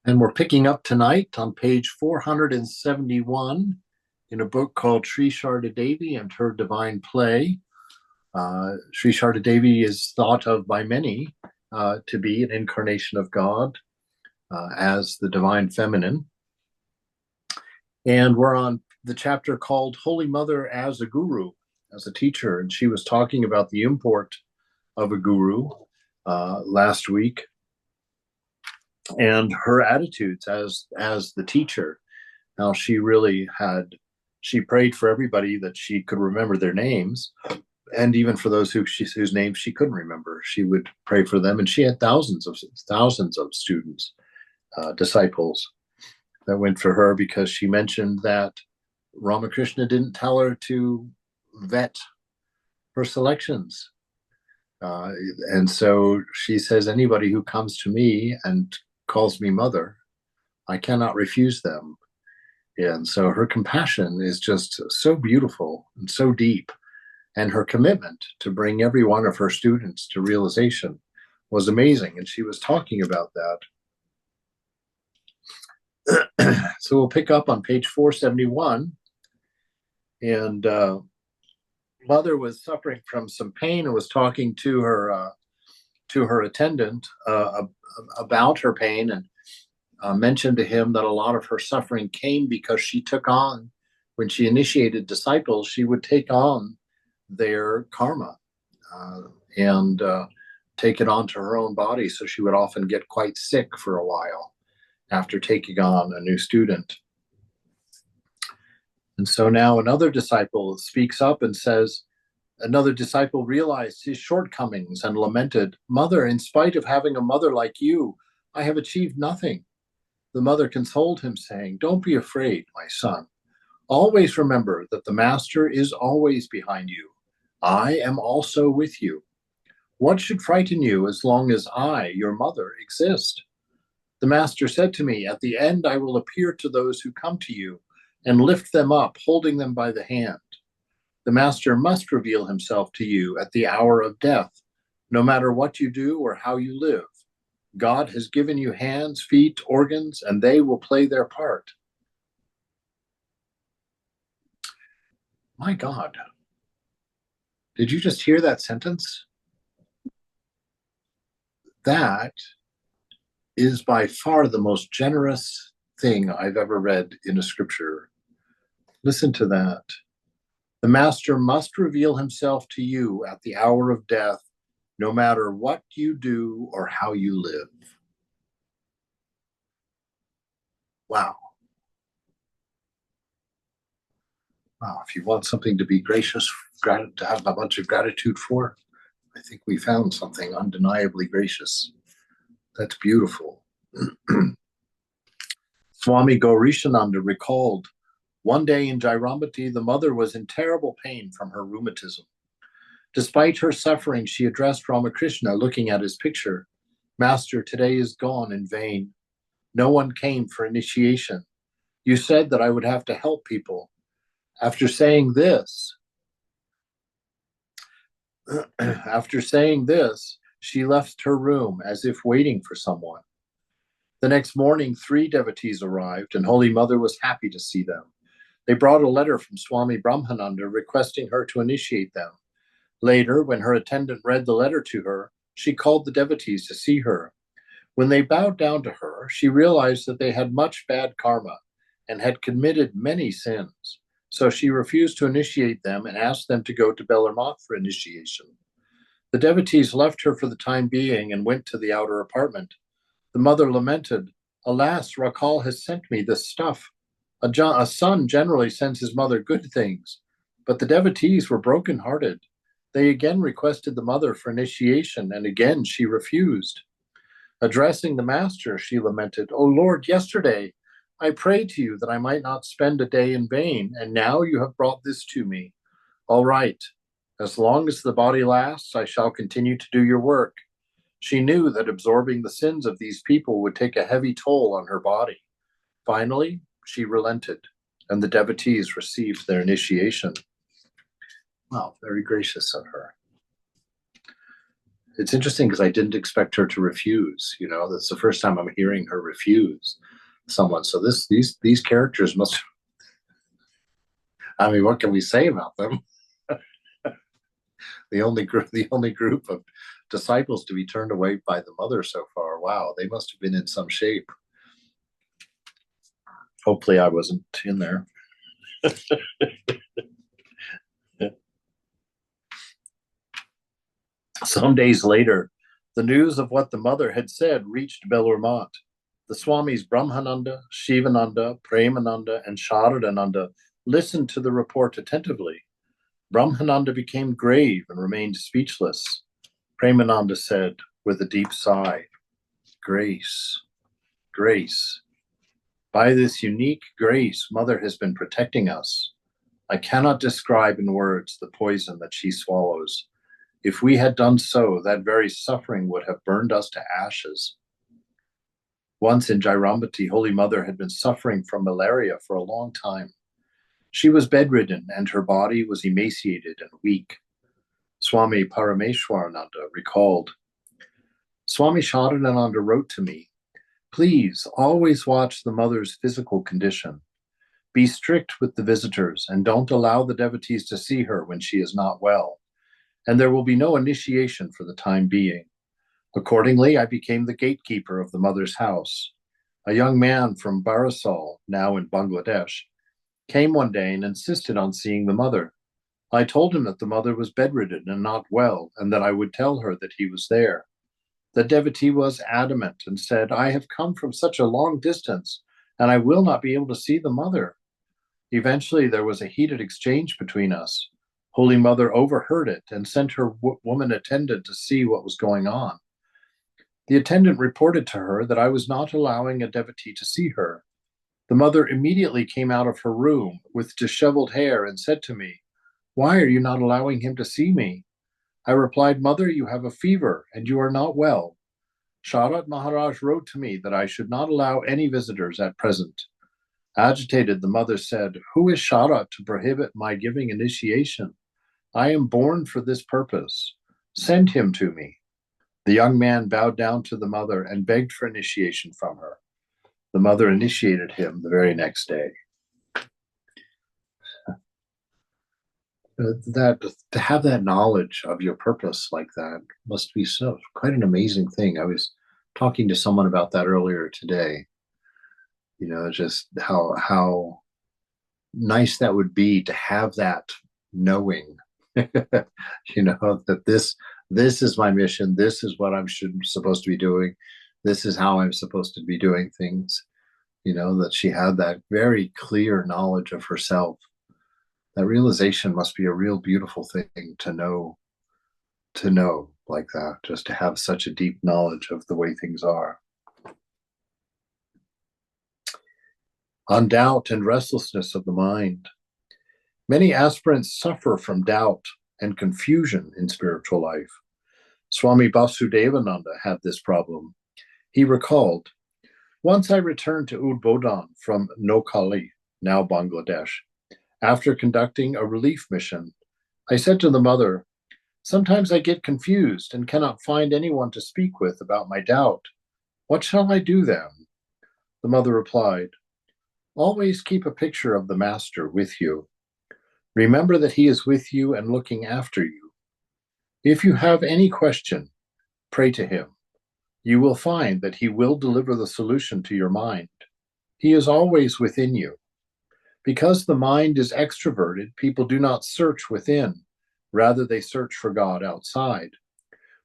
And we're picking up tonight on page 471 in a book called Sri Sarada Devi and Her Divine Play. Sri Sarada Devi is thought of by many to be an incarnation of God as the divine feminine. And we're on the chapter called Holy Mother as a Guru, as a teacher. And she was talking about the import of a guru last week, and her attitudes as the teacher. Now she prayed for everybody that she could remember their names, and even for those whose names she couldn't remember, she would pray for them. And she had thousands of students, disciples that went for her, because she mentioned that Ramakrishna didn't tell her to vet her selections. And so she says, anybody who comes to me and calls me mother, I cannot refuse them. And so her compassion is just so beautiful and so deep. And her commitment to bring every one of her students to realization was amazing. And she was talking about that. So we'll pick up on page 471. And Mother was suffering from some pain and was talking to her attendant about her pain, and mentioned to him that a lot of her suffering came because she took on, when she initiated disciples, she would take on their karma and take it onto her own body. So she would often get quite sick for a while after taking on a new student. And so now another disciple speaks up and says, another disciple realized his shortcomings and lamented, "Mother, in spite of having a mother like you, I have achieved nothing." The mother consoled him, saying, "Don't be afraid, my son. Always remember that the Master is always behind you. I am also with you. What should frighten you as long as I, your mother, exist? The Master said to me, at the end I will appear to those who come to you and lift them up, holding them by the hand. The Master must reveal himself to you at the hour of death, no matter what you do or how you live. God has given you hands, feet, organs, and they will play their part." My God, did you just hear that sentence? That is by far the most generous thing I've ever read in a scripture. Listen to that. The Master must reveal himself to you at the hour of death, no matter what you do or how you live. Wow. Wow. If you want something to be gracious, to have a bunch of gratitude for, I think we found something undeniably gracious. That's beautiful. Swami Gaurishananda recalled, one day in Jairambati, the mother was in terrible pain from her rheumatism. Despite her suffering, she addressed Ramakrishna, looking at his picture. "Master, today is gone in vain. No one came for initiation. You said that I would have to help people." After saying this, she left her room as if waiting for someone. The next morning, 3 devotees arrived, and Holy Mother was happy to see them. They brought a letter from Swami Brahmananda requesting her to initiate them. Later, when her attendant read the letter to her, she called the devotees to see her. When they bowed down to her, she realized that they had much bad karma and had committed many sins. So she refused to initiate them and asked them to go to Bellarmont for initiation. The devotees left her for the time being and went to the outer apartment. The mother lamented, "Alas, Rakal has sent me this stuff. A son generally sends his mother good things." But the devotees were broken-hearted. They again requested the mother for initiation, and again she refused. Addressing the Master, she lamented, "O Lord, yesterday I prayed to you that I might not spend a day in vain, and now you have brought this to me. All right, as long as the body lasts, I shall continue to do your work." She knew that absorbing the sins of these people would take a heavy toll on her body. Finally, she relented, and the devotees received their initiation. Wow, very gracious of her. it's interesting because I didn't expect her to refuse. You know, that's the first time I'm hearing her refuse someone. So these characters must. I mean, what can we say about them? The only group of disciples to be turned away by the mother so far. Wow, they must have been in some shape. Hopefully, I wasn't in there. Some days later, the news of what the mother had said reached Belurmont. The Swamis Brahmananda, Shivananda, Premananda, and Sharadananda listened to the report attentively. Brahmananda became grave and remained speechless. Premananda said with a deep sigh, "Grace, grace. By this unique grace, Mother has been protecting us. I cannot describe in words the poison that she swallows. If we had done so, that very suffering would have burned us to ashes." Once in Jairambati, Holy Mother had been suffering from malaria for a long time. She was bedridden and her body was emaciated and weak. Swami Parameshwarananda recalled, Swami Sharadananda wrote to me, "Please always watch the mother's physical condition. Be strict with the visitors and don't allow the devotees to see her when she is not well. And there will be no initiation for the time being." Accordingly, I became the gatekeeper of the mother's house. A young man from Barisal, now in Bangladesh, came one day and insisted on seeing the mother. I told him that the mother was bedridden and not well, and that I would tell her that he was there. The devotee was adamant and said, "I have come from such a long distance, and I will not be able to see the mother." Eventually, there was a heated exchange between us. Holy Mother overheard it and sent her woman attendant to see what was going on. The attendant reported to her that I was not allowing a devotee to see her. The mother immediately came out of her room with disheveled hair and said to me, "Why are you not allowing him to see me?" I replied, "Mother, you have a fever and you are not well. Sharat Maharaj wrote to me that I should not allow any visitors at present." Agitated, the mother said, "Who is Sharat to prohibit my giving initiation? I am born for this purpose. Send him to me." The young man bowed down to the mother and begged for initiation from her. The mother initiated him the very next day. That to have that knowledge of your purpose like that must be so quite an amazing thing. I was talking to someone about that earlier today. You know, just how nice that would be to have that knowing. You know, that this is my mission. This is what supposed to be doing. This is how I'm supposed to be doing things. You know, that she had that very clear knowledge of herself. That realization must be a real beautiful thing to know like that, just to have such a deep knowledge of the way things are. On doubt and restlessness of the mind. Many aspirants suffer from doubt and confusion in spiritual life. Swami Vasudevananda had this problem. He recalled, "Once I returned to Udbodhan from Noakhali, now Bangladesh. After conducting a relief mission, I said to the mother, 'Sometimes I get confused and cannot find anyone to speak with about my doubt. What shall I do then?' The mother replied, 'Always keep a picture of the Master with you. Remember that he is with you and looking after you. If you have any question, pray to him. You will find that he will deliver the solution to your mind. He is always within you. Because the mind is extroverted, people do not search within. Rather, they search for God outside.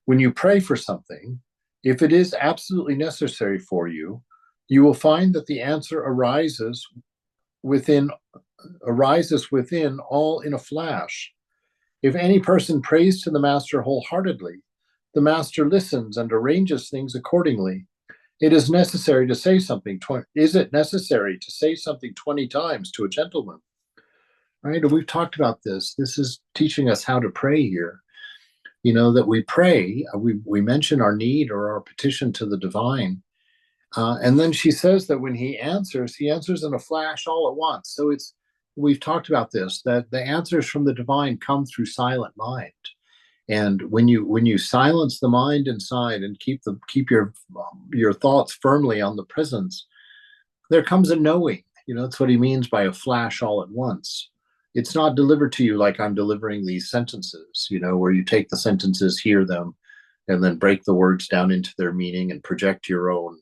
When you pray for something, if it is absolutely necessary for you, you will find that the answer arises within all in a flash. If any person prays to the Master wholeheartedly, the Master listens and arranges things accordingly. Is it necessary to say something 20 times to a gentleman? Right? And we've talked about this. This is teaching us how to pray here. You know, that we pray, we mention our need or our petition to the divine. And then she says that when he answers in a flash all at once. So we've talked about this, that the answers from the divine come through silent mind. And when you silence the mind inside and keep your thoughts firmly on the presence, there comes a knowing. That's what he means by a flash all at once. It's not delivered to you like I'm delivering these sentences, where you take the sentences, hear them, and then break the words down into their meaning and project your own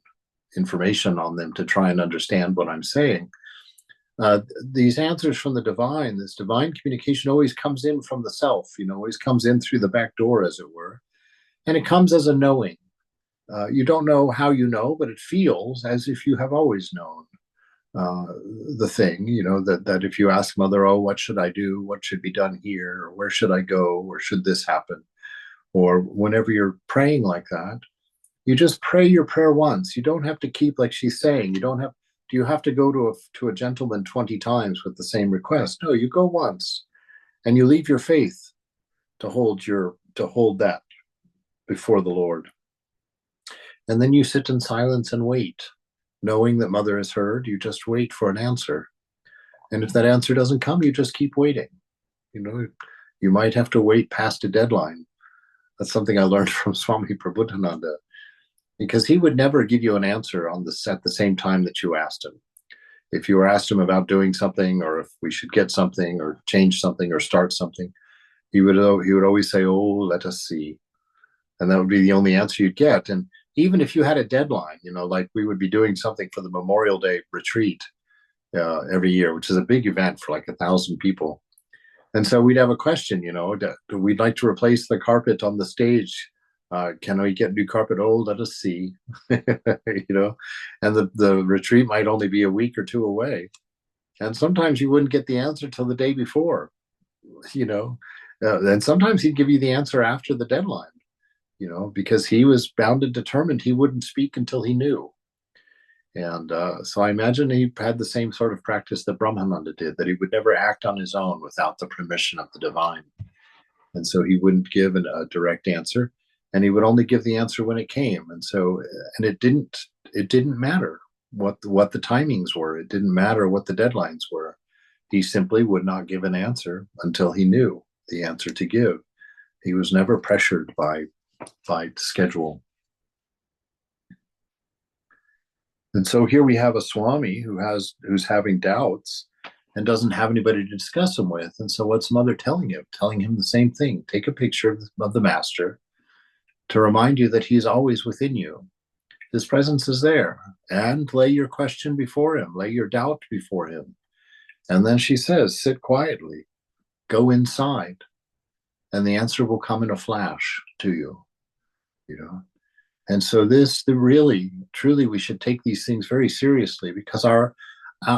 information on them to try and understand what I'm saying. These answers from the divine, this divine communication always comes in from the self, always comes in through the back door, as it were. And it comes as a knowing. You don't know how you know, but it feels as if you have always known the thing, that if you ask Mother, oh, what should I do? What should be done here? Or where should I go? Or should this happen? Or whenever you're praying like that, you just pray your prayer once. You don't have to keep, like she's saying, do you have to go to a gentleman 20 times with the same request? No, you go once and you leave your faith to hold that before the Lord. And then you sit in silence and wait, knowing that Mother has heard. You just wait for an answer. And if that answer doesn't come, you just keep waiting. You might have to wait past a deadline. That's something I learned from Swami Prabhupada, because he would never give you an answer at the same time that you asked him. If you were asked him about doing something, or if we should get something or change something or start something, he would always say, oh, let us see. And that would be the only answer you'd get. And even if you had a deadline, like we would be doing something for the Memorial Day retreat every year, which is a big event for like 1,000 people. And so we'd have a question, we'd like to replace the carpet on the stage. Can we get new carpet? Oh, let us see. And the retreat might only be a week or two away. And sometimes you wouldn't get the answer till the day before, and sometimes he'd give you the answer after the deadline, because he was bound and determined he wouldn't speak until he knew. And so I imagine he had the same sort of practice that Brahmananda did, that he would never act on his own without the permission of the divine. And so he wouldn't give a direct answer, and he would only give the answer when it came. And it didn't matter what the timings were. It didn't matter what the deadlines were. He simply would not give an answer until he knew the answer to give. He was never pressured by schedule. And so here we have a Swami who's having doubts and doesn't have anybody to discuss them with. And so what's Mother telling him? Telling him the same thing. Take a picture of the Master to remind you that he's always within you. His presence is there. And lay your question before him. Lay your doubt before him. And then she says, sit quietly. Go inside. And the answer will come in a flash to you. And so truly, we should take these things very seriously, because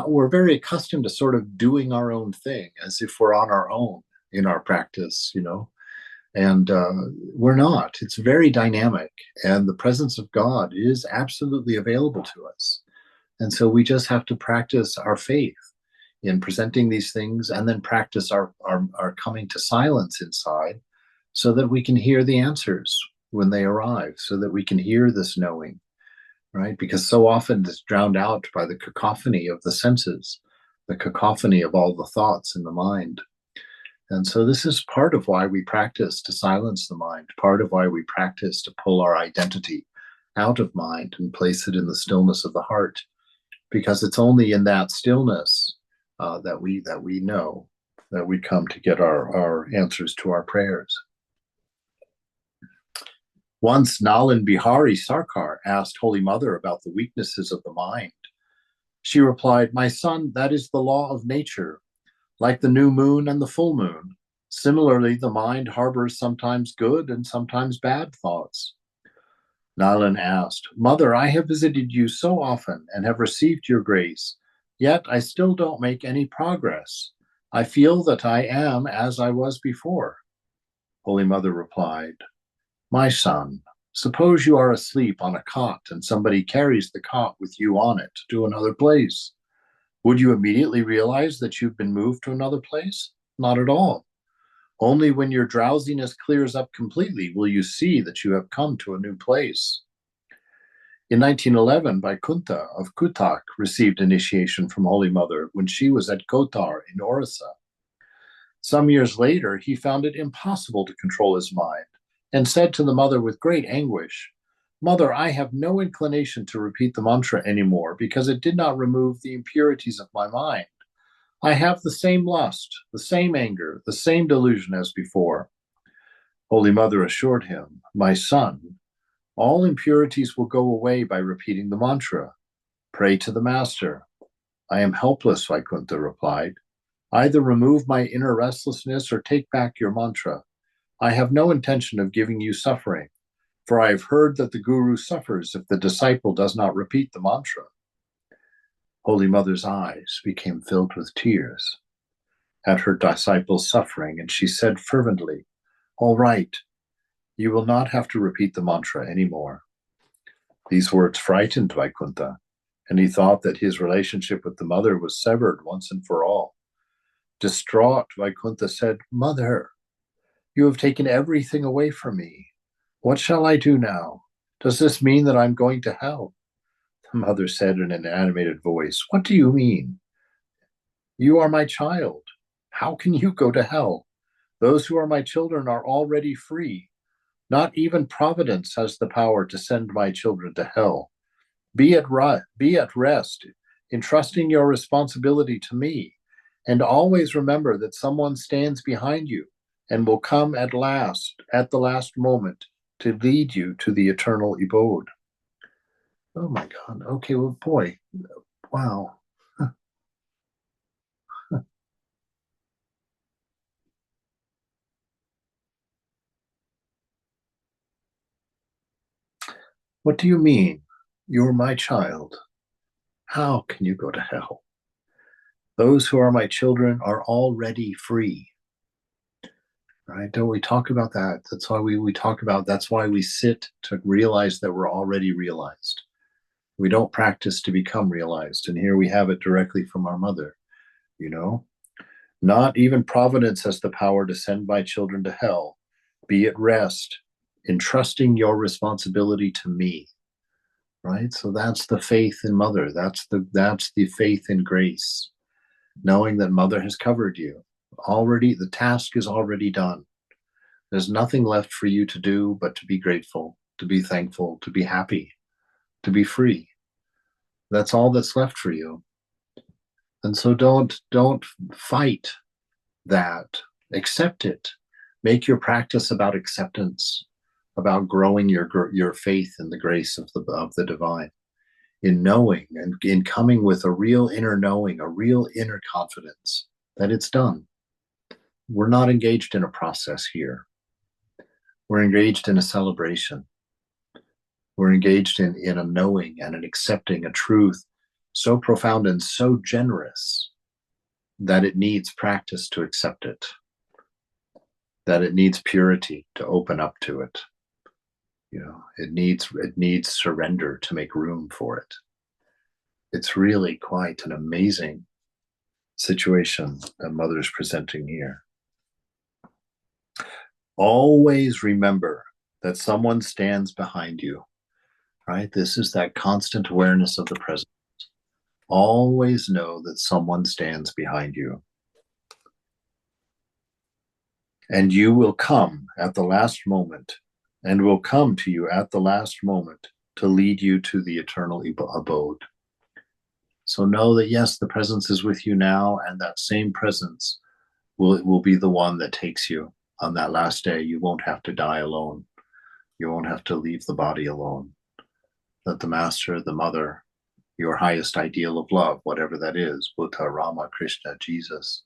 we're very accustomed to sort of doing our own thing as if we're on our own in our practice, and we're not. It's very dynamic, and the presence of God is absolutely available to us. And so we just have to practice our faith in presenting these things, and then practice our coming to silence inside, so that we can hear the answers when they arrive, so that we can hear this knowing, right? Because so often it's drowned out by the cacophony of the senses, the cacophony of all the thoughts in the mind. And so this is part of why we practice to silence the mind, part of why we practice to pull our identity out of mind and place it in the stillness of the heart, because it's only in that stillness that we know that we come to get our answers to our prayers. Once Nalan Bihari Sarkar asked Holy Mother about the weaknesses of the mind. She replied, "My son, that is the law of nature. Like the new moon and the full moon, similarly the mind harbors sometimes good and sometimes bad thoughts." Nalan asked, "Mother, I have visited you so often and have received your grace, yet I still don't make any progress. I feel that I am as I was before." Holy Mother replied, "My son, suppose you are asleep on a cot and somebody carries the cot with you on it to another place. Would you immediately realize that you've been moved to another place? Not at all. Only when your drowsiness clears up completely will you see that you have come to a new place." In 1911, Vaikuntha of Cuttack received initiation from Holy Mother when she was at Kotar in Orissa. Some years later, he found it impossible to control his mind and said to the mother with great anguish, "Mother, I have no inclination to repeat the mantra anymore because it did not remove the impurities of my mind. I have the same lust, the same anger, the same delusion as before." Holy Mother assured him, "My son, all impurities will go away by repeating the mantra. Pray to the Master." "I am helpless," Vaikuntha replied. "Either remove my inner restlessness or take back your mantra. I have no intention of giving you suffering, for I have heard that the Guru suffers if the disciple does not repeat the mantra." Holy Mother's eyes became filled with tears at her disciple's suffering, and she said fervently, "All right, you will not have to repeat the mantra anymore." These words frightened Vaikuntha, and he thought that his relationship with the mother was severed once and for all. Distraught, Vaikuntha said, "Mother, you have taken everything away from me. What shall I do now? Does this mean that I'm going to hell?" The mother said in an animated voice, "What do you mean? You are my child. How can you go to hell? Those who are my children are already free. Not even Providence has the power to send my children to hell. Be at rest, entrusting your responsibility to me, and always remember that someone stands behind you and will come at the last moment, to lead you to the eternal abode." Oh my God. Okay, well, boy, wow. What do you mean? You're my child. How can you go to hell? Those who are my children are already free. Right? Don't we talk about that? That's why we talk about, that's why we sit to realize that we're already realized. We don't practice to become realized. And here we have it directly from our mother, you know? Not even Providence has the power to send my children to hell. Be at rest, entrusting your responsibility to me. Right? So that's the faith in Mother. That's the faith in grace. Knowing that Mother has covered you. Already, the task is already done. There's nothing left for you to do but to be grateful, to be thankful, to be happy, to be free. That's all that's left for you. And so don't fight that. Accept it. Make your practice about acceptance, about growing your faith in the grace of the divine, in knowing and in coming with a real inner knowing, a real inner confidence that it's done. We're not engaged in a process here. We're engaged in a celebration. We're engaged in a knowing and an accepting a truth so profound and so generous that it needs practice to accept it, that it needs purity to open up to it. You know, it needs surrender to make room for it. It's really quite an amazing situation that Mother's presenting here. Always remember that someone stands behind you, right? This is that constant awareness of the present. Always know that someone stands behind you. And you will come at the last moment, and will come to you at the last moment to lead you to the eternal abode. So know that, yes, the presence is with you now, and that same presence will be the one that takes you on that last day. You won't have to die alone. You won't have to leave the body alone. That the Master, the Mother, your highest ideal of love, whatever that is, Buddha, Rama, Krishna, Jesus,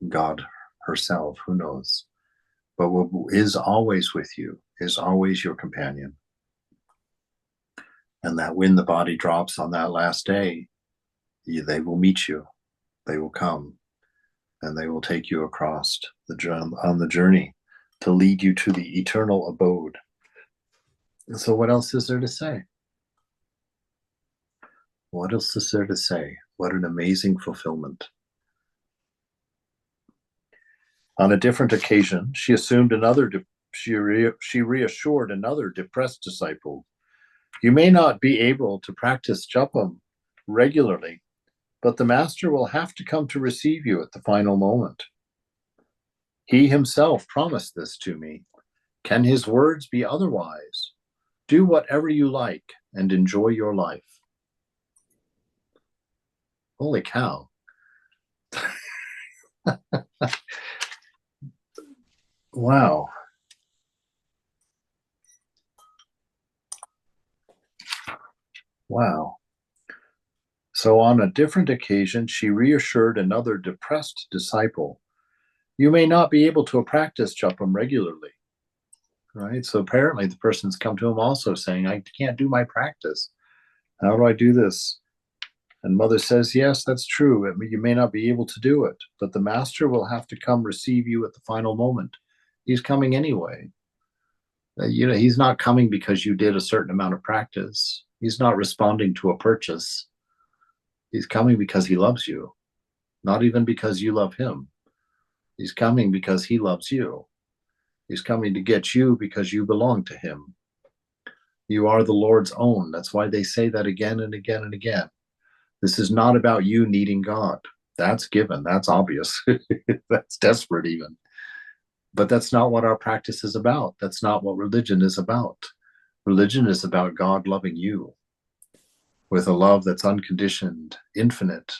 God herself, who knows, but is always with you, is always your companion. And that when the body drops on that last day, they will meet you, they will come, and they will take you across on the journey to lead you to the eternal abode. And so what else is there to say? What else is there to say? What an amazing fulfillment. On a different occasion, she reassured another depressed disciple, "You may not be able to practice japam regularly, but the Master will have to come to receive you at the final moment." He himself promised this to me. Can his words be otherwise? Do whatever you like and enjoy your life. Holy cow. Wow. Wow. So on a different occasion, she reassured another depressed disciple, you may not be able to practice japa regularly, right? So apparently the person's come to him also saying, I can't do my practice. How do I do this? And mother says, yes, that's true. You may not be able to do it, but the master will have to come receive you at the final moment. He's coming anyway. He's not coming because you did a certain amount of practice. He's not responding to a purchase. He's coming because he loves you, not even because you love him. He's coming because he loves you. He's coming to get you because you belong to him. You are the Lord's own. That's why they say that again and again and again. This is not about you needing God. That's given. That's obvious. That's desperate even. But that's not what our practice is about. That's not what religion is about. Religion is about God loving you with a love that's unconditioned, infinite,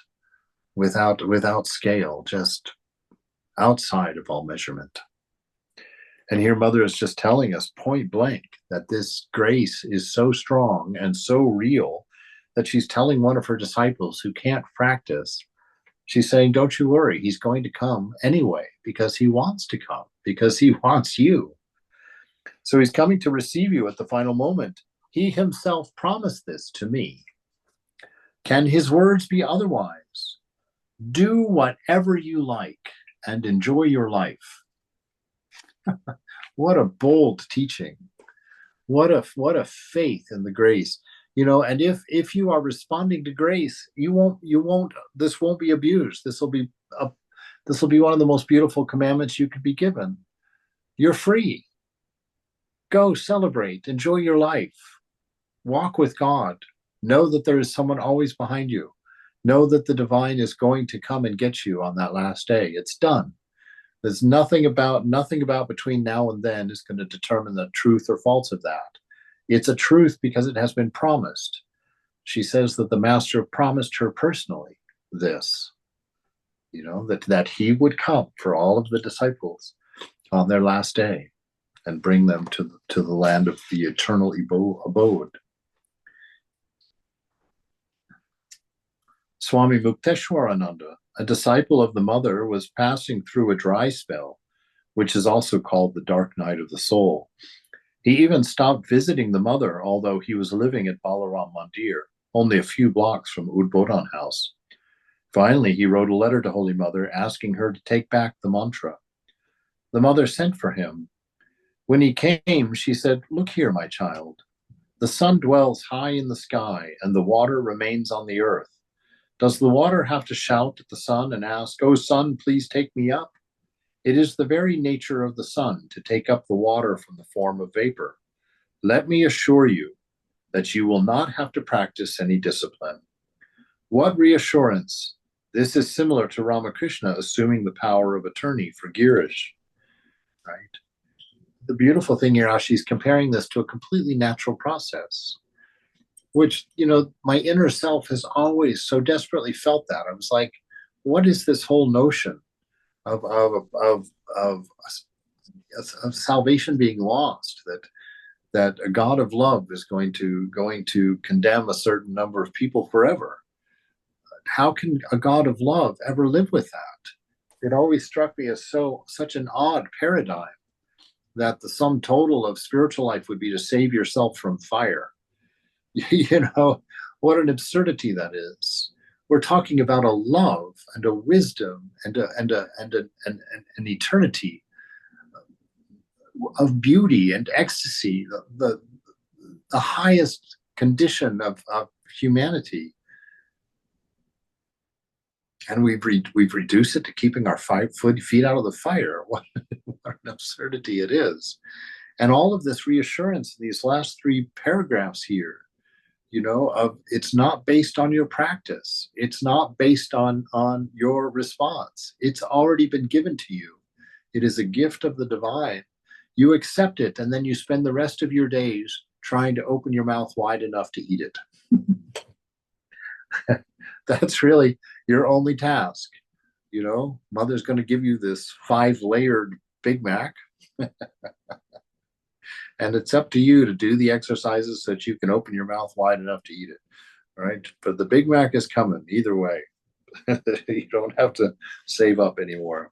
without scale, just outside of all measurement. And here Mother is just telling us point blank that this grace is so strong and so real that she's telling one of her disciples who can't practice, she's saying, don't you worry, he's going to come anyway because he wants to come, because he wants you. So he's coming to receive you at the final moment. He himself promised this to me. Can his words be otherwise? Do whatever you like and enjoy your life. What a bold teaching. What a faith in the grace. And if you are responding to grace, this won't be abused. This will be one of the most beautiful commandments you could be given. You're free. Go celebrate, enjoy your life, walk with God. Know that there is someone always behind you. Know that the divine is going to come and get you on that last day. It's done. There's nothing about between now and then is going to determine the truth or false of that. It's a truth because it has been promised. She says that the master promised her personally this, that he would come for all of the disciples on their last day and bring them to the land of the eternal abode. Swami Mukteswarananda, a disciple of the mother, was passing through a dry spell, which is also called the dark night of the soul. He even stopped visiting the mother, although he was living at Balaram Mandir, only a few blocks from Udbodhan House. Finally, he wrote a letter to Holy Mother asking her to take back the mantra. The mother sent for him. When he came, she said, look here, my child. The sun dwells high in the sky, and the water remains on the earth. Does the water have to shout at the sun and ask, oh, sun, please take me up? It is the very nature of the sun to take up the water from the form of vapor. Let me assure you that you will not have to practice any discipline. What reassurance! This is similar to Ramakrishna assuming the power of attorney for Girish, right? The beautiful thing here, she's comparing this to a completely natural process, which, my inner self has always so desperately felt that. I was like, what is this whole notion of salvation being lost, that a God of love is going to condemn a certain number of people forever? How can a God of love ever live with that? It always struck me as such an odd paradigm that the sum total of spiritual life would be to save yourself from fire. What an absurdity that is. We're talking about a love and a wisdom and an eternity of beauty and ecstasy, the highest condition of humanity. And we've reduced it to keeping our feet out of the fire. What an absurdity it is. And all of this reassurance in these last 3 paragraphs here, it's not based on your practice. It's not based on your response. It's already been given to you. It is a gift of the divine. You accept it, and then you spend the rest of your days trying to open your mouth wide enough to eat it. That's really your only task. You know, mother's going to give you this 5-layered Big Mac, and it's up to you to do the exercises so that you can open your mouth wide enough to eat it. Right? But the Big Mac is coming either way. You don't have to save up anymore.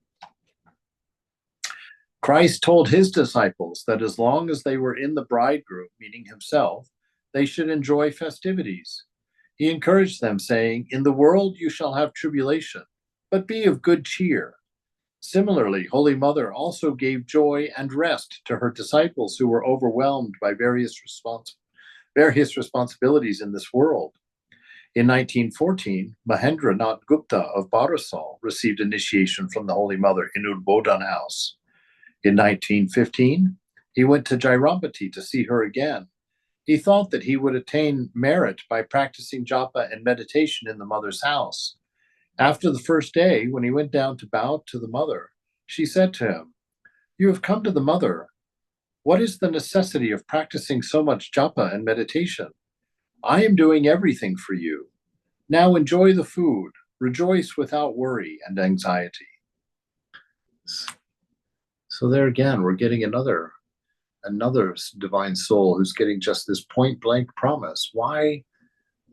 Christ told his disciples that as long as they were in the bridegroom, meaning himself, they should enjoy festivities. He encouraged them, saying, "In the world you shall have tribulation, but be of good cheer." Similarly, Holy Mother also gave joy and rest to her disciples who were overwhelmed by various responsibilities in this world. In 1914, Mahendra Nath Gupta of Barasal received initiation from the Holy Mother in Udbodhan House. In 1915, he went to Jairambati to see her again. He thought that he would attain merit by practicing japa and meditation in the mother's house. After the first day, when he went down to bow to the mother, she said to him, "You have come to the mother. What is the necessity of practicing so much japa and meditation? I am doing everything for you. Now enjoy the food. Rejoice without worry and anxiety." So there again, we're getting another divine soul who's getting just this point blank promise. Why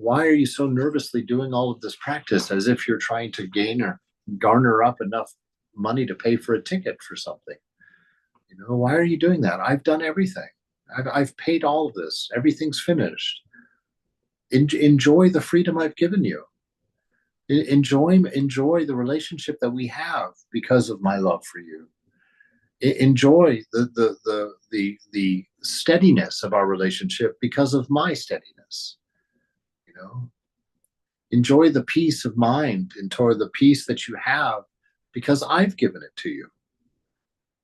are you so nervously doing all of this practice as if you're trying to gain or garner up enough money to pay for a ticket for something? You know, why are you doing that? I've done everything. I've paid all of this. Everything's finished. Enjoy the freedom I've given you. Enjoy the relationship that we have because of my love for you. Enjoy the steadiness of our relationship because of my steadiness. You know, enjoy the peace of mind, enjoy the peace that you have because I've given it to you.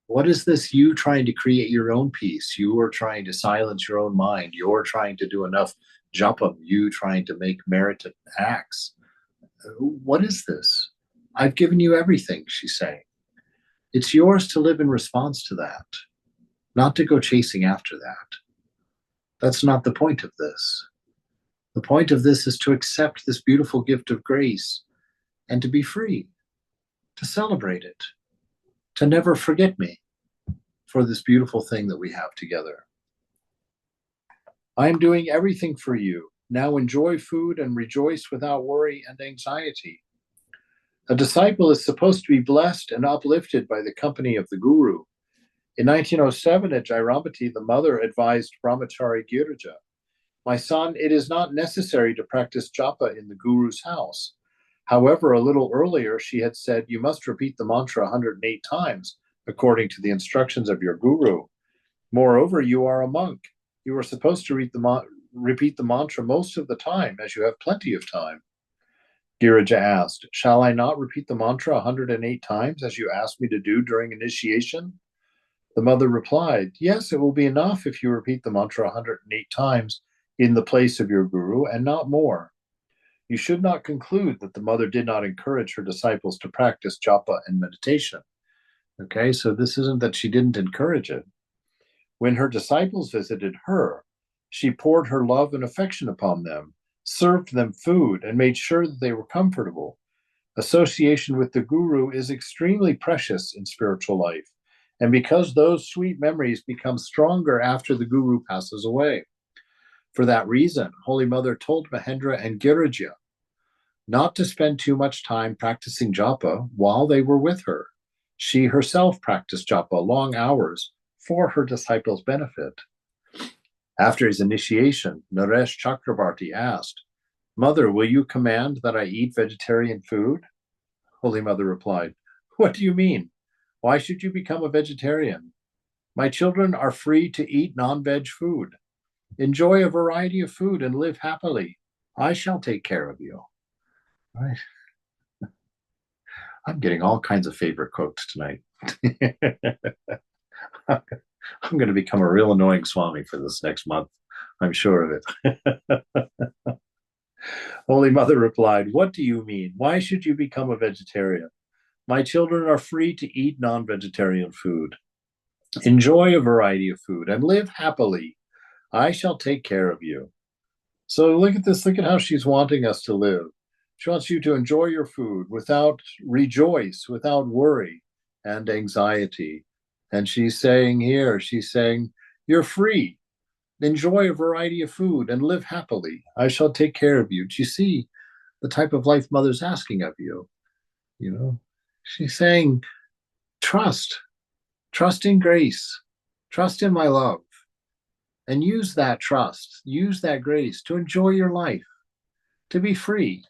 What is this you trying to create your own peace? You are trying to silence your own mind. You're trying to do enough japam. You trying to make merited acts. What is this? I've given you everything, she's saying. It's yours to live in response to that, not to go chasing after that. That's not the point of this. The point of this is to accept this beautiful gift of grace and to be free, to celebrate it, to never forget me for this beautiful thing that we have together. I am doing everything for you. Now enjoy food and rejoice without worry and anxiety. A disciple is supposed to be blessed and uplifted by the company of the Guru. In 1907 at Jairambati, the mother advised Brahmachari Girija, "My son, it is not necessary to practice japa in the Guru's house." However, a little earlier, she had said, "You must repeat the mantra 108 times, according to the instructions of your Guru. Moreover, you are a monk. You are supposed to repeat the mantra most of the time, as you have plenty of time." Girija asked, "Shall I not repeat the mantra 108 times, as you asked me to do during initiation?" The mother replied, "Yes, it will be enough if you repeat the mantra 108 times in the place of your Guru and not more." You should not conclude that the mother did not encourage her disciples to practice japa and meditation. Okay, so this isn't that she didn't encourage it. When her disciples visited her, she poured her love and affection upon them, served them food, and made sure that they were comfortable. Association with the Guru is extremely precious in spiritual life, and because those sweet memories become stronger after the Guru passes away. For that reason, Holy Mother told Mahendra and Girija not to spend too much time practicing japa while they were with her. She herself practiced japa long hours for her disciples' benefit. After his initiation, Naresh Chakrabarti asked, "Mother, will you command that I eat vegetarian food?" Holy Mother replied, "What do you mean? Why should you become a vegetarian? My children are free to eat non-veg food. Enjoy a variety of food and live happily. I shall take care of you." Right? I'm getting all kinds of favorite quotes tonight. I'm going to become a real annoying Swami for this next month. I'm sure of it. Holy Mother replied, "What do you mean? Why should you become a vegetarian? My children are free to eat non-vegetarian food. Enjoy a variety of food and live happily. I shall take care of you. So look at this. Look at how she's wanting us to live. She wants you to enjoy your food without rejoice, without worry and anxiety. And she's saying here, she's saying, you're free. Enjoy a variety of food and live happily. I shall take care of you. Do you see the type of life Mother's asking of you? You know, she's saying, trust, trust in grace, trust in my love, and use that trust, use that grace to enjoy your life, to be free.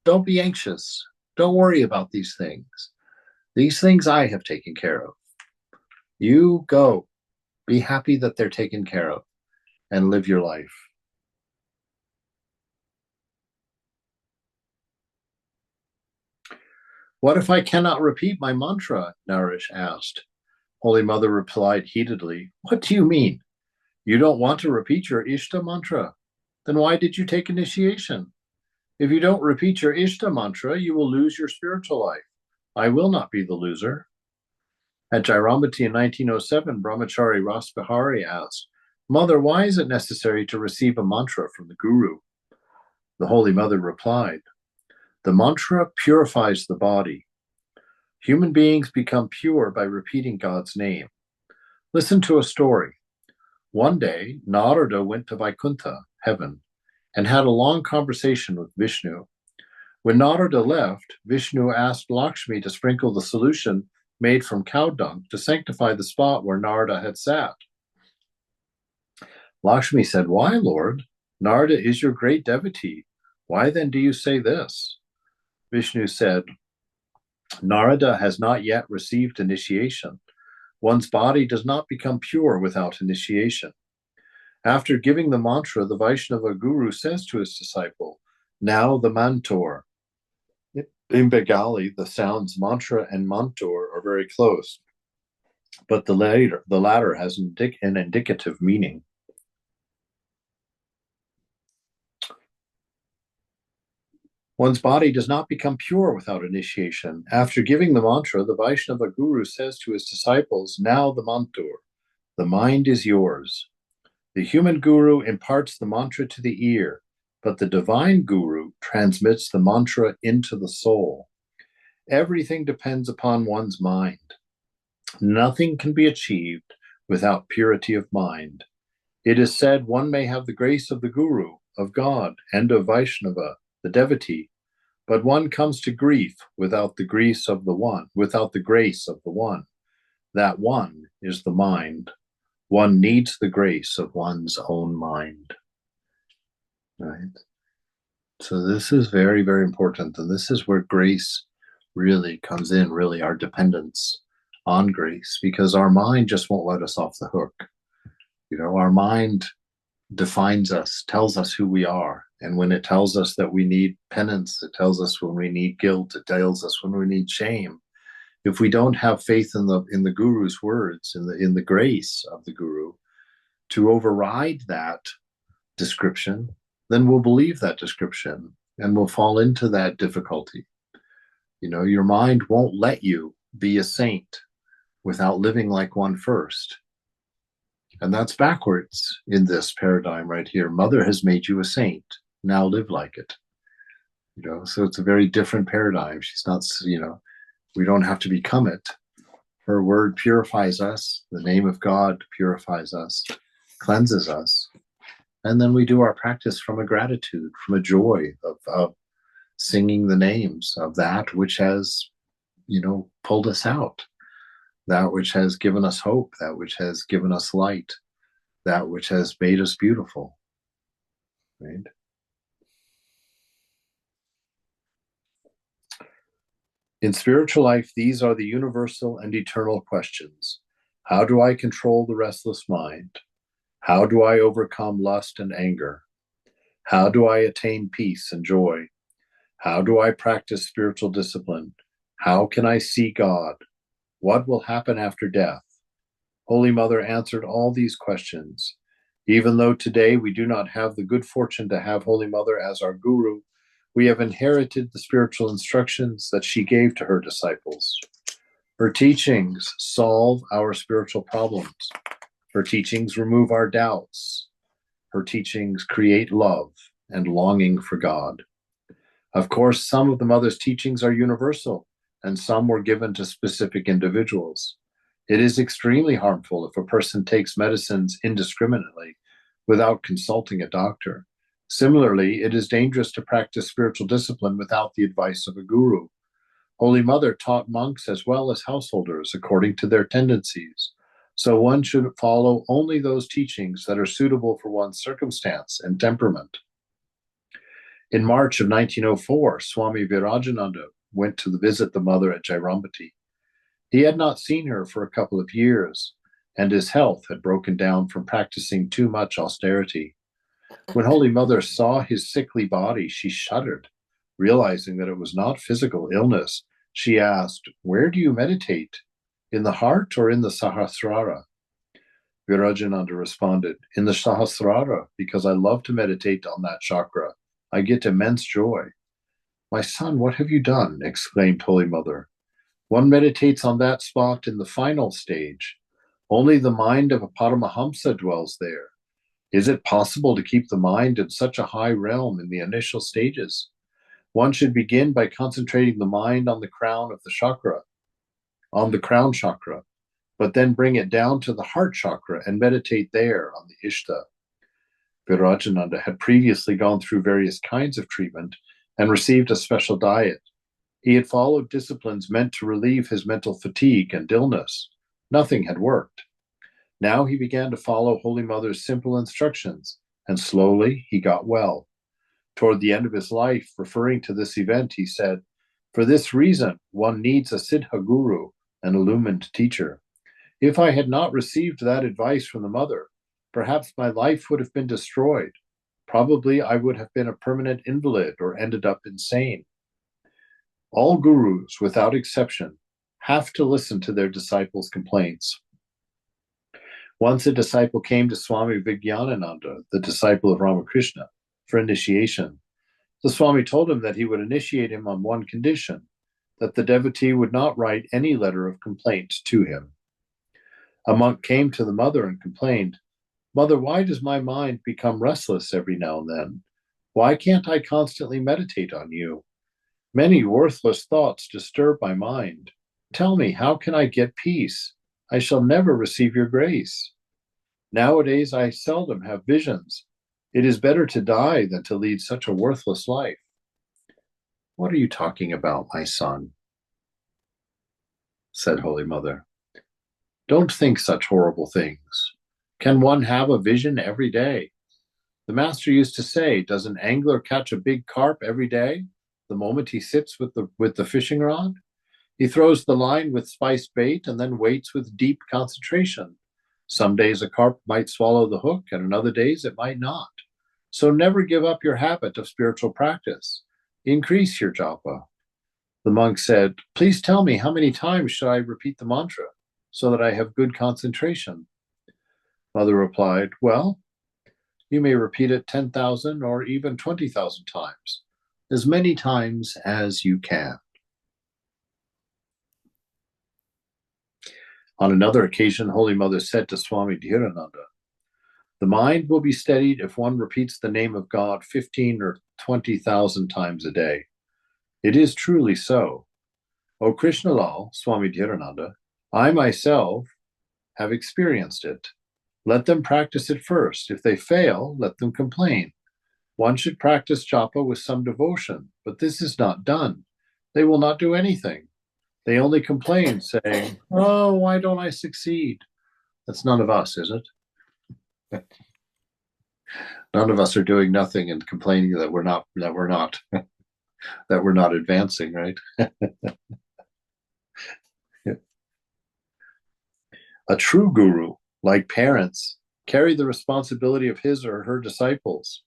Don't be anxious. Don't worry about these things. These things I have taken care of. You go. Be happy that they're taken care of and live your life. What if I cannot repeat my mantra? Naresh asked. Holy Mother replied heatedly, what do you mean? You don't want to repeat your Ishta mantra? Then why did you take initiation? If you don't repeat your Ishta mantra, you will lose your spiritual life. I will not be the loser. At Jairambati in 1907, Brahmachari Rasbihari asked, Mother, why is it necessary to receive a mantra from the Guru? The Holy Mother replied, the mantra purifies the body. Human beings become pure by repeating God's name. Listen to a story. One day, Narada went to Vaikuntha, heaven, and had a long conversation with Vishnu. When Narada left, Vishnu asked Lakshmi to sprinkle the solution made from cow dung to sanctify the spot where Narada had sat. Lakshmi said, why, Lord? Narada is your great devotee. Why then do you say this? Vishnu said, Narada has not yet received initiation. One's body does not become pure without initiation. After giving the mantra, the Vaishnava Guru says to his disciple, now the mantor. In Bengali, the sounds mantra and mantor are very close, but the latter has an indicative meaning. One's body does not become pure without initiation. After giving the mantra, the Vaishnava Guru says to his disciples, now the mantor, the mind is yours. The human guru imparts the mantra to the ear, but the divine guru transmits the mantra into the soul. Everything depends upon one's mind. Nothing can be achieved without purity of mind. It is said one may have the grace of the guru, of God, and of Vaishnava, the devotee, but one comes to grief without the grace of the one, without the grace of the one. That one is the mind. One needs the grace of one's own mind. Right? So this is very, very important. And this is where grace really comes in, really our dependence on grace, because our mind just won't let us off the hook. You know, our mind defines us, tells us who we are. And when it tells us that we need penance, it tells us when we need guilt, it tells us when we need shame. If we don't have faith in the Guru's words, in the grace of the Guru, to override that description, then we'll believe that description and we'll fall into that difficulty. You know, your mind won't let you be a saint without living like one first. And that's backwards in this paradigm right here. Mother has made you a saint. Now live like it. You know, so it's a very different paradigm. She's not, you know, we don't have to become it. Her word purifies us. The name of God purifies us, cleanses us. And then we do our practice from a gratitude, from a joy of singing the names of that which has, you know, pulled us out, that which has given us hope, that which has given us light, that which has made us beautiful. Right? In spiritual life, these are the universal and eternal questions. How do I control the restless mind? How do I overcome lust and anger? How do I attain peace and joy? How do I practice spiritual discipline? How can I see God? What will happen after death? Holy Mother answered all these questions. Even though today we do not have the good fortune to have Holy Mother as our Guru, We have inherited the spiritual instructions that she gave to her disciples. Her teachings solve our spiritual problems. Her teachings remove our doubts. Her teachings create love and longing for God. Of course, some of the mother's teachings are universal, and some were given to specific individuals. It is extremely harmful if a person takes medicines indiscriminately without consulting a doctor. Similarly, it is dangerous to practice spiritual discipline without the advice of a guru. Holy Mother taught monks as well as householders according to their tendencies. So one should follow only those teachings that are suitable for one's circumstance and temperament. In March of 1904, Swami Virajananda went to visit the mother at Jairambati. He had not seen her for a couple of years, and his health had broken down from practicing too much austerity. When Holy Mother saw his sickly body, she shuddered. Realizing that it was not physical illness, she asked, "Where do you meditate? In the heart or in the Sahasrara?" Virajananda responded, "In the Sahasrara, because I love to meditate on that chakra. I get immense joy." "My son, what have you done?" exclaimed Holy Mother. "One meditates on that spot in the final stage. Only the mind of a Paramahamsa dwells there. Is it possible to keep the mind in such a high realm in the initial stages? One should begin by concentrating the mind on the crown of the chakra, on the crown chakra, but then bring it down to the heart chakra and meditate there on the Ishta." Virajananda had previously gone through various kinds of treatment and received a special diet. He had followed disciplines meant to relieve his mental fatigue and illness. Nothing had worked. Now he began to follow Holy Mother's simple instructions, and slowly he got well. Toward the end of his life, referring to this event, he said, "For this reason, one needs a Siddha Guru, an illumined teacher. If I had not received that advice from the mother, perhaps my life would have been destroyed. Probably I would have been a permanent invalid or ended up insane." All gurus, without exception, have to listen to their disciples' complaints. Once a disciple came to Swami Vijnanananda, the disciple of Ramakrishna, for initiation. The Swami told him that he would initiate him on one condition, that the devotee would not write any letter of complaint to him. A monk came to the mother and complained, "Mother, why does my mind become restless every now and then? Why can't I constantly meditate on you? Many worthless thoughts disturb my mind. Tell me, how can I get peace? I shall never receive your grace. Nowadays, I seldom have visions. It is better to die than to lead such a worthless life." "What are you talking about, my son?" said Holy Mother. "Don't think such horrible things. Can one have a vision every day? The master used to say, does an angler catch a big carp every day, the moment he sits with the fishing rod? He throws the line with spiced bait and then waits with deep concentration. Some days a carp might swallow the hook, and on other days it might not. So never give up your habit of spiritual practice. Increase your japa." The monk said, "Please tell me, how many times should I repeat the mantra so that I have good concentration?" Mother replied, "Well, you may repeat it 10,000 or even 20,000 times, as many times as you can." On another occasion, Holy Mother said to Swami Dhirananda, "The mind will be steadied if one repeats the name of God 15 or 20,000 times a day." It is truly so. O Krishnalal, Swami Dhirananda, I myself have experienced it. Let them practice it first. If they fail, let them complain. One should practice japa with some devotion, but this is not done. They will not do anything. They only complain, saying, "Oh, why don't I succeed?" That's none of us, is it? None of us are doing nothing and complaining that we're not that we're not advancing, right? A true guru, like parents, carry the responsibility of his or her disciples.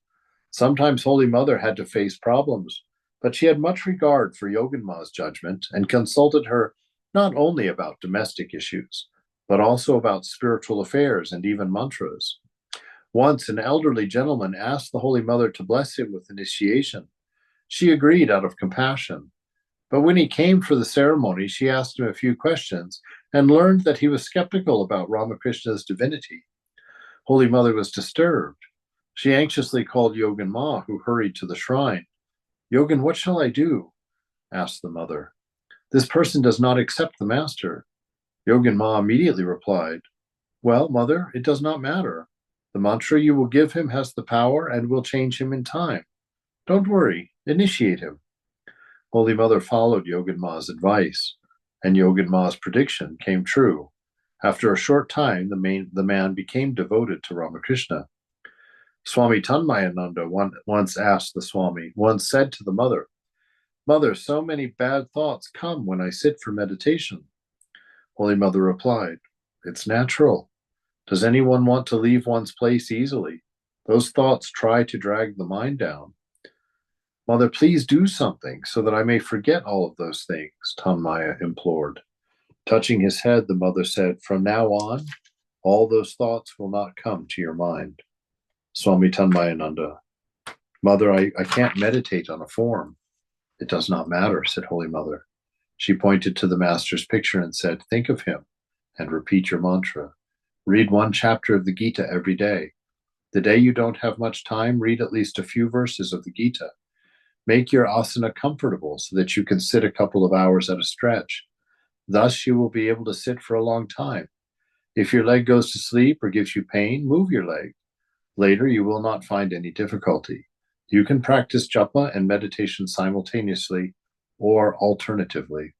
Sometimes Holy Mother had to face problems, but she had much regard for Yoganma's judgment and consulted her not only about domestic issues, but also about spiritual affairs and even mantras. Once an elderly gentleman asked the Holy Mother to bless him with initiation. She agreed out of compassion. But when he came for the ceremony, she asked him a few questions and learned that he was skeptical about Ramakrishna's divinity. Holy Mother was disturbed. She anxiously called Yogan Ma, who hurried to the shrine. Yogan, what shall I do? Asked the mother. This person does not accept the master. Yogan Ma immediately replied, Well, mother, it does not matter. The mantra you will give him has the power and will change him in time. Don't worry, initiate him. Holy Mother followed Yogan Ma's advice, and Yogan Ma's prediction came true. After a short time, the man became devoted to Ramakrishna. Swami Tanmayananda once said to the mother, Mother, so many bad thoughts come when I sit for meditation. Holy Mother replied, It's natural. Does anyone want to leave one's place easily? Those thoughts try to drag the mind down. Mother, please do something so that I may forget all of those things, Tanmaya implored. Touching his head, the mother said, From now on, all those thoughts will not come to your mind. Swami Tanmayananda, Mother, I can't meditate on a form. It does not matter, said Holy Mother. She pointed to the master's picture and said, Think of him and repeat your mantra. Read one chapter of the Gita every day. The day you don't have much time, read at least a few verses of the Gita. Make your asana comfortable so that you can sit a couple of hours at a stretch. Thus, you will be able to sit for a long time. If your leg goes to sleep or gives you pain, move your leg. Later, you will not find any difficulty. You can practice japa and meditation simultaneously or alternately.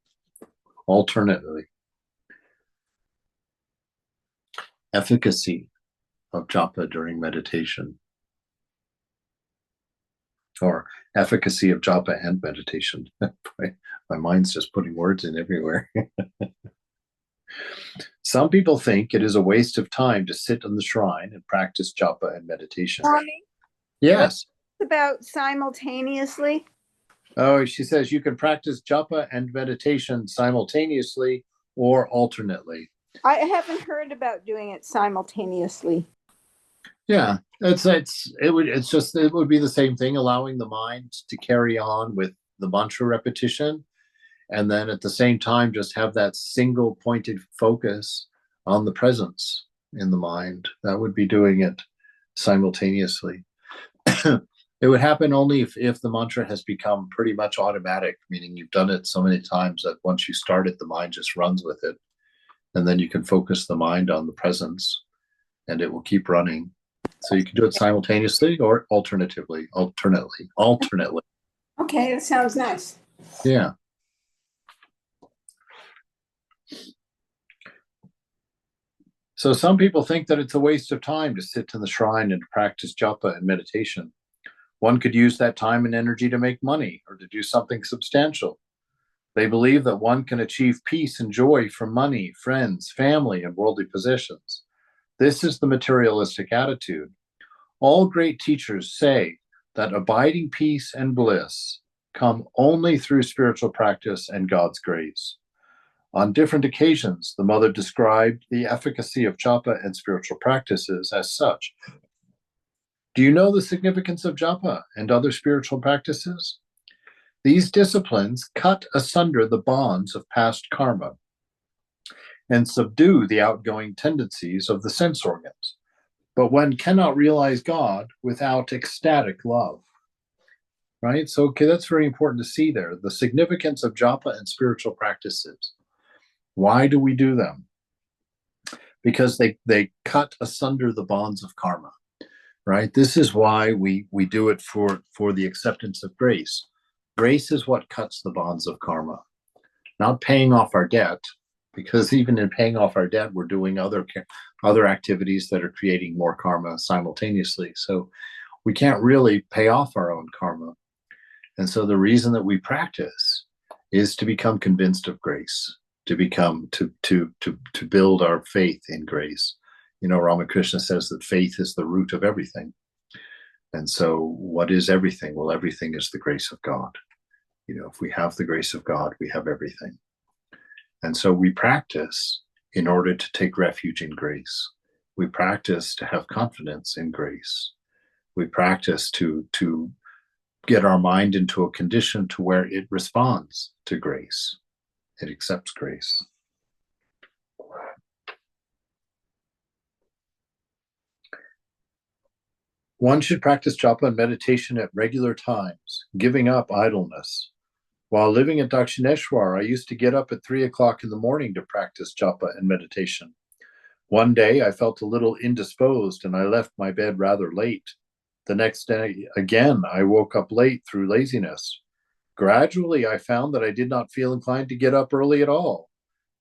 Efficacy of japa during meditation, or efficacy of japa and meditation. My mind's just putting words in everywhere. Some people think it is a waste of time to sit in the shrine and practice japa and meditation. Mommy, Yes. what's about simultaneously? Oh, she says you can practice japa and meditation simultaneously or alternately. I haven't heard about doing it simultaneously. Yeah, it would be the same thing, allowing the mind to carry on with the mantra repetition, and then at the same time just have that single pointed focus on the presence in the mind. That would be doing it simultaneously. It would happen only if the mantra has become pretty much automatic, meaning you've done it so many times that once you start it, the mind just runs with it. And then you can focus the mind on the presence and it will keep running. So you can do it simultaneously or alternately. Okay, that sounds nice. Yeah. So some people think that it's a waste of time to sit in the shrine and practice japa and meditation. One could use that time and energy to make money or to do something substantial. They believe that one can achieve peace and joy from money, friends, family, and worldly possessions. This is the materialistic attitude. All great teachers say that abiding peace and bliss come only through spiritual practice and God's grace. On different occasions, the mother described the efficacy of japa and spiritual practices as such. Do you know the significance of japa and other spiritual practices? These disciplines cut asunder the bonds of past karma and subdue the outgoing tendencies of the sense organs. But one cannot realize God without ecstatic love. Right? So, okay, that's very important to see there. The significance of japa and spiritual practices. Why do we do them? Because they cut asunder the bonds of karma. Right? This is why we do it for the acceptance of grace. Grace is what cuts the bonds of karma, not paying off our debt, because even in paying off our debt, we're doing other activities that are creating more karma simultaneously. So we can't really pay off our own karma. And so the reason that we practice is to become convinced of grace, to build our faith in grace. You know, Ramakrishna says that faith is the root of everything. And so what is everything? Well, everything is the grace of God. You know, if we have the grace of God, we have everything. And so we practice in order to take refuge in grace. We practice to have confidence in grace. We practice to get our mind into a condition to where it responds to grace. It accepts grace. One should practice japa and meditation at regular times, giving up idleness. While living at Dakshineshwar, I used to get up at 3 o'clock in the morning to practice japa and meditation. One day I felt a little indisposed and I left my bed rather late. The next day, again, I woke up late through laziness. Gradually, I found that I did not feel inclined to get up early at all.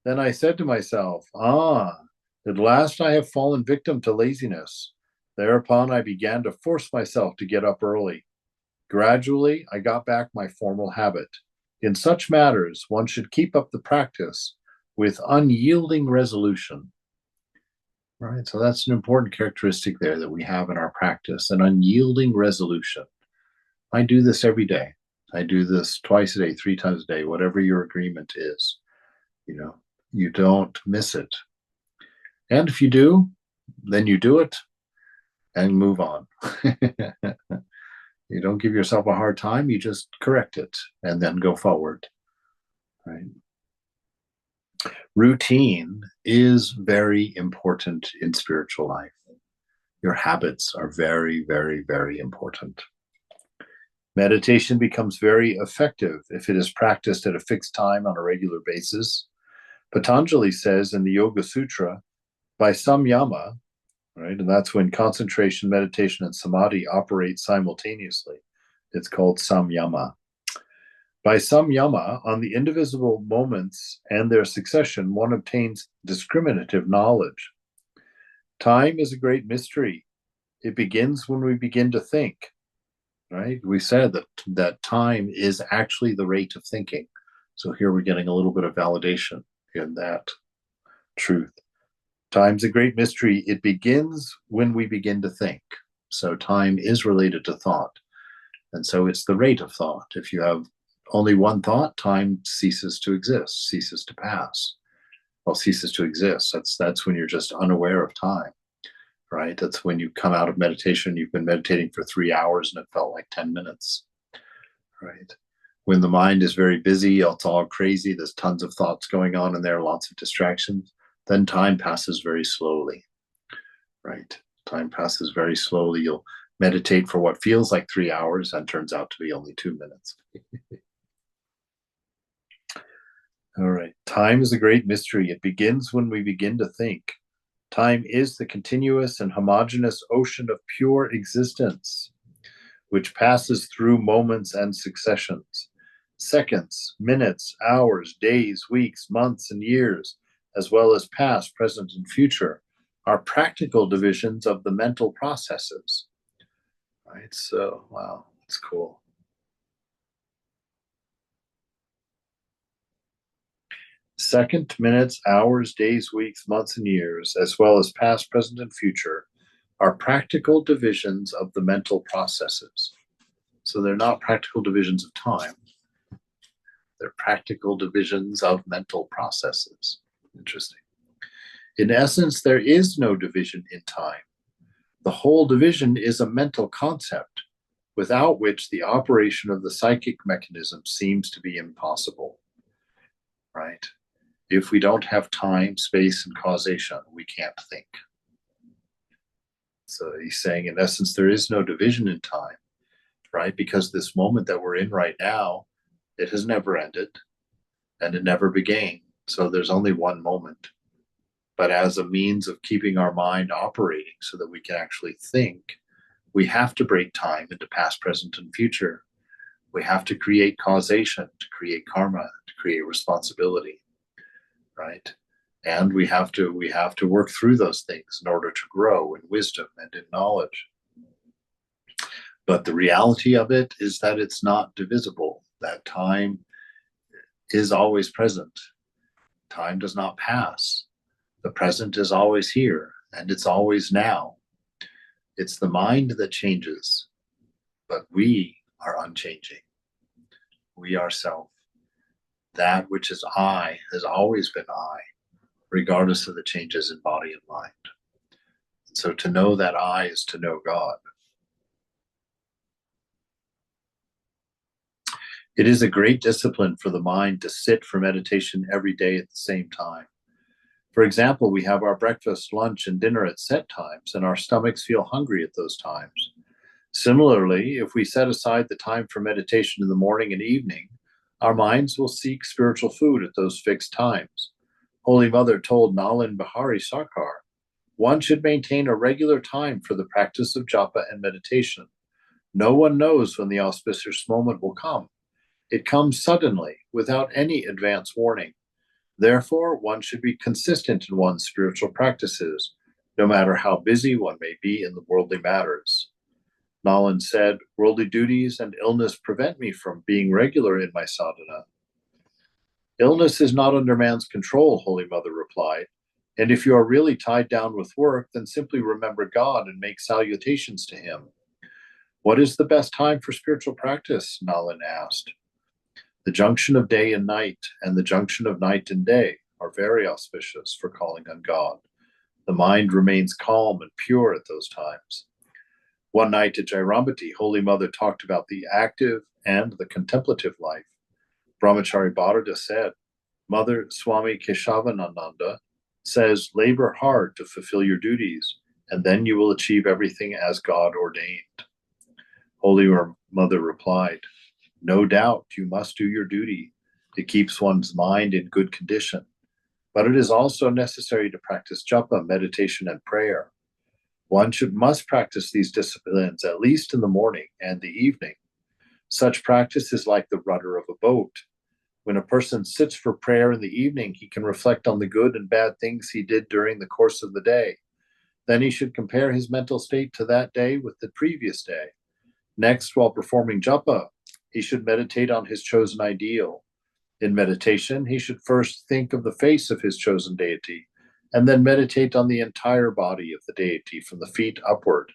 Then I said to myself, at last I have fallen victim to laziness. Thereupon I began to force myself to get up early. Gradually, I got back my formal habit. In such matters, one should keep up the practice with unyielding resolution. Right, so that's an important characteristic there that we have in our practice, an unyielding resolution. I do this every day. I do this twice a day, 3 times a day, whatever your agreement is. You don't miss it. And if you do, then you do it and move on. You don't give yourself a hard time, you just correct it and then go forward. Right? Routine is very important in spiritual life. Your habits are very, very, very important. Meditation becomes very effective if it is practiced at a fixed time on a regular basis. Patanjali says in the Yoga Sutra, by samyama, right, and that's when concentration, meditation, and samadhi operate simultaneously. It's called samyama. By samyama, on the indivisible moments and their succession, one obtains discriminative knowledge. Time is a great mystery. It begins when we begin to think, right? We said that time is actually the rate of thinking. So here we're getting a little bit of validation in that truth. Time's a great mystery. It begins when we begin to think. So time is related to thought. And so it's the rate of thought. If you have only one thought, time ceases to exist, ceases to pass. Well, ceases to exist. That's when you're just unaware of time, right? That's when you come out of meditation, you've been meditating for 3 hours and it felt like 10 minutes, right? When the mind is very busy, it's all crazy, there's tons of thoughts going on and there are lots of distractions, then time passes very slowly, right? Time passes very slowly. You'll meditate for what feels like 3 hours and turns out to be only 2 minutes. All right. Time is a great mystery. It begins when we begin to think. Time is the continuous and homogeneous ocean of pure existence, which passes through moments and successions, seconds, minutes, hours, days, weeks, months, and years, as well as past, present, and future, are practical divisions of the mental processes. Right? So, wow, it's cool. Second, minutes, hours, days, weeks, months, and years, as well as past, present, and future, are practical divisions of the mental processes. So they're not practical divisions of time. They're practical divisions of mental processes. Interesting. In essence, there is no division in time. The whole division is a mental concept, without which the operation of the psychic mechanism seems to be impossible. Right? If we don't have time, space, and causation, we can't think. So he's saying, in essence, there is no division in time, right? Because this moment that we're in right now, it has never ended and it never began. So there's only one moment. But as a means of keeping our mind operating so that we can actually think, we have to break time into past, present, and future. We have to create causation, to create karma, to create responsibility, right? And we have to work through those things in order to grow in wisdom and in knowledge. But the reality of it is that it's not divisible, that time is always present. Time does not pass. The present is always here, and it's always now. It's the mind that changes, but we are unchanging. We are self. That which is I has always been I, regardless of the changes in body and mind. So to know that I is to know God. It is a great discipline for the mind to sit for meditation every day at the same time. For example, we have our breakfast, lunch, and dinner at set times, and our stomachs feel hungry at those times. Similarly, if we set aside the time for meditation in the morning and evening, our minds will seek spiritual food at those fixed times. Holy Mother told Nalin Bihari Sarkar, one should maintain a regular time for the practice of japa and meditation. No one knows when the auspicious moment will come. It comes suddenly, without any advance warning. Therefore, one should be consistent in one's spiritual practices, no matter how busy one may be in the worldly matters. Nalin said, worldly duties and illness prevent me from being regular in my sadhana. Illness is not under man's control, Holy Mother replied. And if you are really tied down with work, then simply remember God and make salutations to him. What is the best time for spiritual practice? Nalin asked. The junction of day and night and the junction of night and day are very auspicious for calling on God. The mind remains calm and pure at those times. One night at Jairambati, Holy Mother talked about the active and the contemplative life. Brahmachari Bharata said, Mother Swami Keshavananda says, labor hard to fulfill your duties, and then you will achieve everything as God ordained. Holy Mother replied, no doubt you must do your duty. It keeps one's mind in good condition. But it is also necessary to practice japa, meditation, and prayer. One must practice these disciplines at least in the morning and the evening. Such practice is like the rudder of a boat. When a person sits for prayer in the evening, he can reflect on the good and bad things he did during the course of the day. Then he should compare his mental state to that day with the previous day. Next, while performing japa, he should meditate on his chosen ideal. In meditation, he should first think of the face of his chosen deity, and then meditate on the entire body of the deity from the feet upward.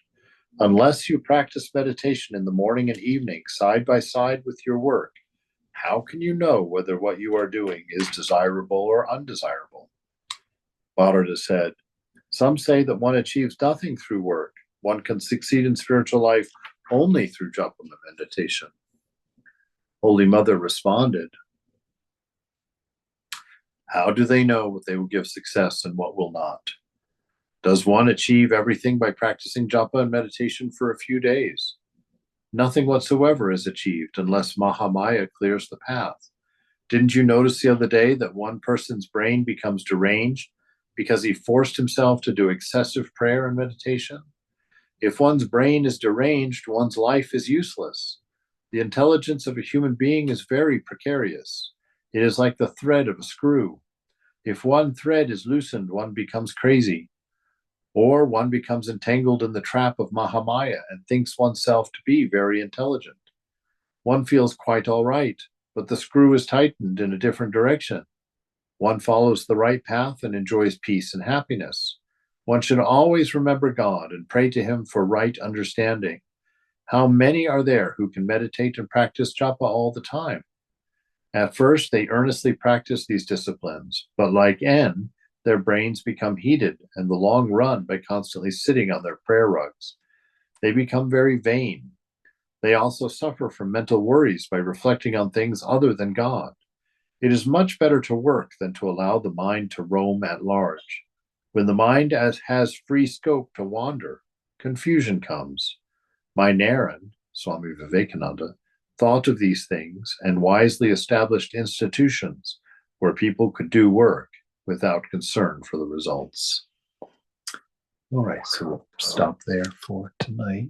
Unless you practice meditation in the morning and evening side by side with your work, how can you know whether what you are doing is desirable or undesirable? Bharata said, some say that one achieves nothing through work. One can succeed in spiritual life only through japa and meditation. Holy Mother responded, how do they know what they will give success and what will not? Does one achieve everything by practicing japa and meditation for a few days? Nothing whatsoever is achieved unless Mahamaya clears the path. Didn't you notice the other day that one person's brain becomes deranged because he forced himself to do excessive prayer and meditation? If one's brain is deranged, one's life is useless. The intelligence of a human being is very precarious. It is like the thread of a screw. If one thread is loosened, one becomes crazy, or one becomes entangled in the trap of Mahamaya and thinks oneself to be very intelligent. One feels quite all right, but the screw is tightened in a different direction. One follows the right path and enjoys peace and happiness. One should always remember God and pray to him for right understanding. How many are there who can meditate and practice japa all the time? At first, they earnestly practice these disciplines, but like N, their brains become heated in the long run by constantly sitting on their prayer rugs. They become very vain. They also suffer from mental worries by reflecting on things other than God. It is much better to work than to allow the mind to roam at large. When the mind has free scope to wander, confusion comes. My Naren, Swami Vivekananda, thought of these things and wisely established institutions where people could do work without concern for the results. All right, so we'll stop there for tonight.